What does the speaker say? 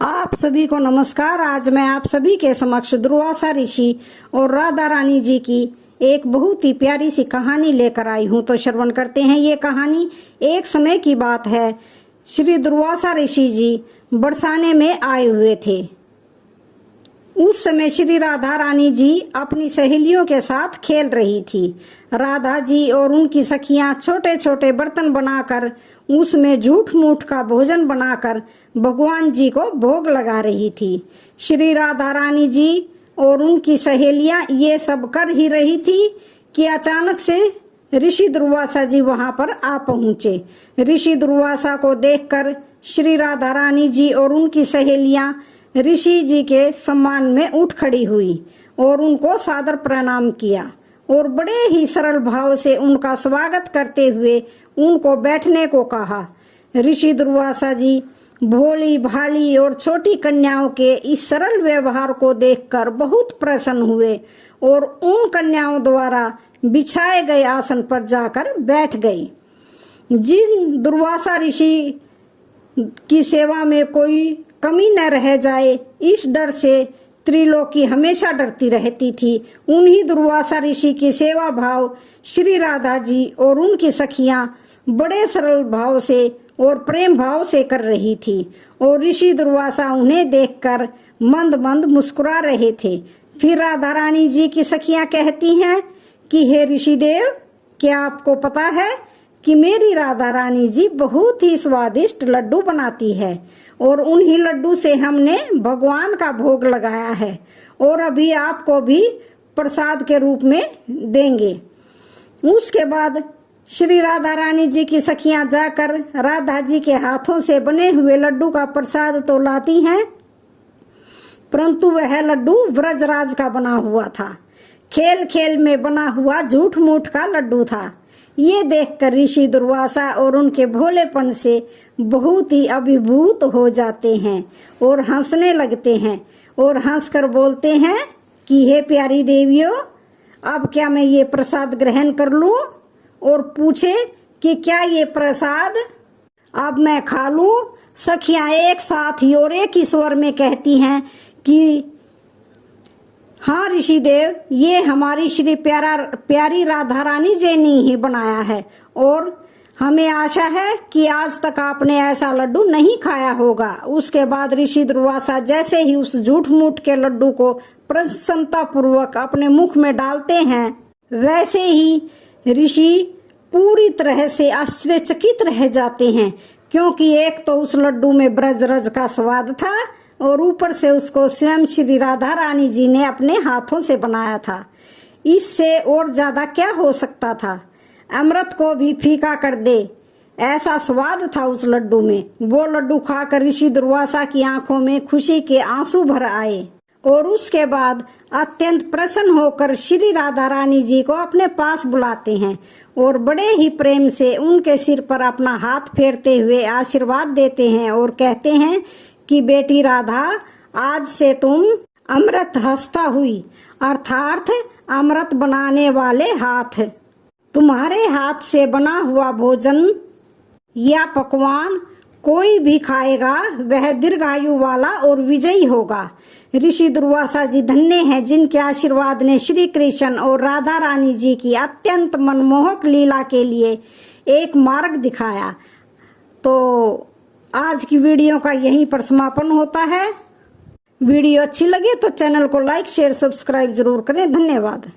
आप सभी को नमस्कार। आज मैं आप सभी के समक्ष दुर्वासा ऋषि और राधा रानी जी की एक बहुत ही प्यारी सी कहानी लेकर आई हूँ। तो श्रवण करते हैं। ये कहानी एक समय की बात है। श्री दुर्वासा ऋषि जी बरसाने में आए हुए थे। उस समय श्री राधा रानी जी अपनी सहेलियों के साथ खेल रही थी। राधा जी और उनकी सखियां छोटे छोटे बर्तन बनाकर उसमें झूठ मूठ का भोजन बनाकर भगवान जी को भोग लगा रही थी। श्री राधा रानी जी और उनकी सहेलियां ये सब कर ही रही थी कि अचानक से ऋषि दुर्वासा जी वहां पर आ पहुंचे। ऋषि दुर्वासा को देखकर श्री राधा रानी जी और उनकी सहेलियां ऋषि जी के सम्मान में उठ खड़ी हुई और उनको सादर प्रणाम किया और बड़े ही सरल भाव से उनका स्वागत करते हुए उनको बैठने को कहा। ऋषि दुर्वासा जी भोली भाली और छोटी कन्याओं के इस सरल व्यवहार को देखकर बहुत प्रसन्न हुए और उन कन्याओं द्वारा बिछाए गए आसन पर जाकर बैठ गई। जिन दुर्वासा ऋषि की सेवा में कोई कमी न रह जाए, इस डर से त्रिलोकी हमेशा डरती रहती थी। उन्हीं दुर्वासा ऋषि की सेवा भाव श्री राधा जी और उनकी सखियां बड़े सरल भाव से और प्रेम भाव से कर रही थी और ऋषि दुर्वासा उन्हें देखकर मंद मंद मुस्कुरा रहे थे। फिर राधा रानी जी की सखियां कहती हैं कि हे ऋषिदेव, क्या आपको पता है कि मेरी राधा रानी जी बहुत ही स्वादिष्ट लड्डू बनाती है और उन्हीं लड्डू से हमने भगवान का भोग लगाया है और अभी आपको भी प्रसाद के रूप में देंगे। उसके बाद श्री राधा रानी जी की सखियां जाकर राधा जी के हाथों से बने हुए लड्डू का प्रसाद तो लाती हैं, परंतु वह लड्डू व्रजराज का बना हुआ था। खेल खेल में बना हुआ झूठ मूठ का लड्डू था। ये देखकर ऋषि दुर्वासा और उनके भोलेपन से बहुत ही अभिभूत हो जाते हैं और हंसने लगते हैं और हंसकर बोलते हैं कि हे प्यारी देवियों, अब क्या मैं ये प्रसाद ग्रहण कर लूं? और पूछे कि क्या ये प्रसाद अब मैं खा लूं? सखियां एक साथ ही और एक ही स्वर में कहती हैं कि हाँ ऋषिदेव, ये हमारी श्री प्यारी राधा रानी जी ने ही बनाया है और हमें आशा है कि आज तक आपने ऐसा लड्डू नहीं खाया होगा। उसके बाद ऋषि दुर्वासा जैसे ही उस झूठ मूठ के लड्डू को प्रसन्नता पूर्वक अपने मुख में डालते हैं, वैसे ही ऋषि पूरी तरह से आश्चर्यचकित रह जाते हैं, क्योंकि एक तो उस लड्डू में ब्रजरज का स्वाद था और ऊपर से उसको स्वयं श्री राधा रानी जी ने अपने हाथों से बनाया था। इससे और ज्यादा क्या हो सकता था? अमृत को भी फीका कर दे ऐसा स्वाद था उस लड्डू में। वो लड्डू खाकर ऋषि दुर्वासा की आंखों में खुशी के आंसू भर आए और उसके बाद अत्यंत प्रसन्न होकर श्री राधा रानी जी को अपने पास बुलाते हैं और बड़े ही प्रेम से उनके सिर पर अपना हाथ फेरते हुए आशीर्वाद देते हैं और कहते हैं कि बेटी राधा, आज से तुम अमृत हस्ता हुई, अर्थात अमृत बनाने वाले हाथ। तुम्हारे हाथ से बना हुआ भोजन या पकवान कोई भी खाएगा वह दीर्घायु वाला और विजयी होगा। ऋषि दुर्वासा जी धन्य हैं जिनके आशीर्वाद ने श्री कृष्ण और राधा रानी जी की अत्यंत मनमोहक लीला के लिए एक मार्ग दिखाया। तो आज की वीडियो का यहीं पर समापन होता है। वीडियो अच्छी लगे तो चैनल को लाइक शेयर सब्सक्राइब जरूर करें। धन्यवाद।